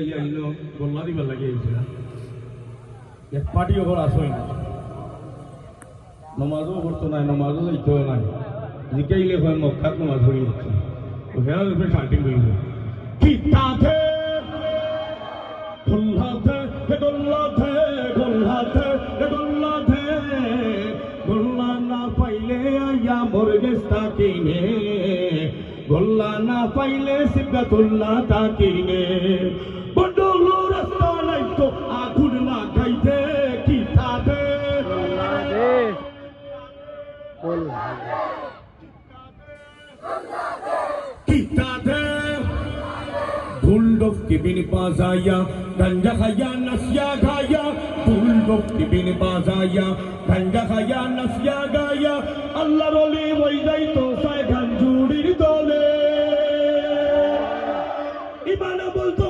ইয়া ইনো গোল্লা দিবার লাগে আইছিল এক পার্টিও ঘর আসই না নমাজও পড়তো নাই নমাজও যাইতেও নাই জিকাইলে হয় মক্কাত নমাজ হয়ে যাচ্ছে ও হেরা রূপে শান্তি করিল কিতাতে গোল্লাতে গোল্লাতে গোল্লাতে গোল্লাতে গোল্লা না পাইলে আয়া মুরগিস তাকিনে গোল্লা না পাইলে সিবগাতুল্লাহ তাকিনে বড়লো রাস্তা নাই তো আগুন না গাইতে কিতাতে কিতাতে बुलडॉग के बिन पास आया गंजा खाया नसिया गाया बुलडॉग के बिन पास आया गंजा खाया नसिया गाया अल्लाह रोली वही जाई तो साय गंजूड़ी दोले इबाना बोल तो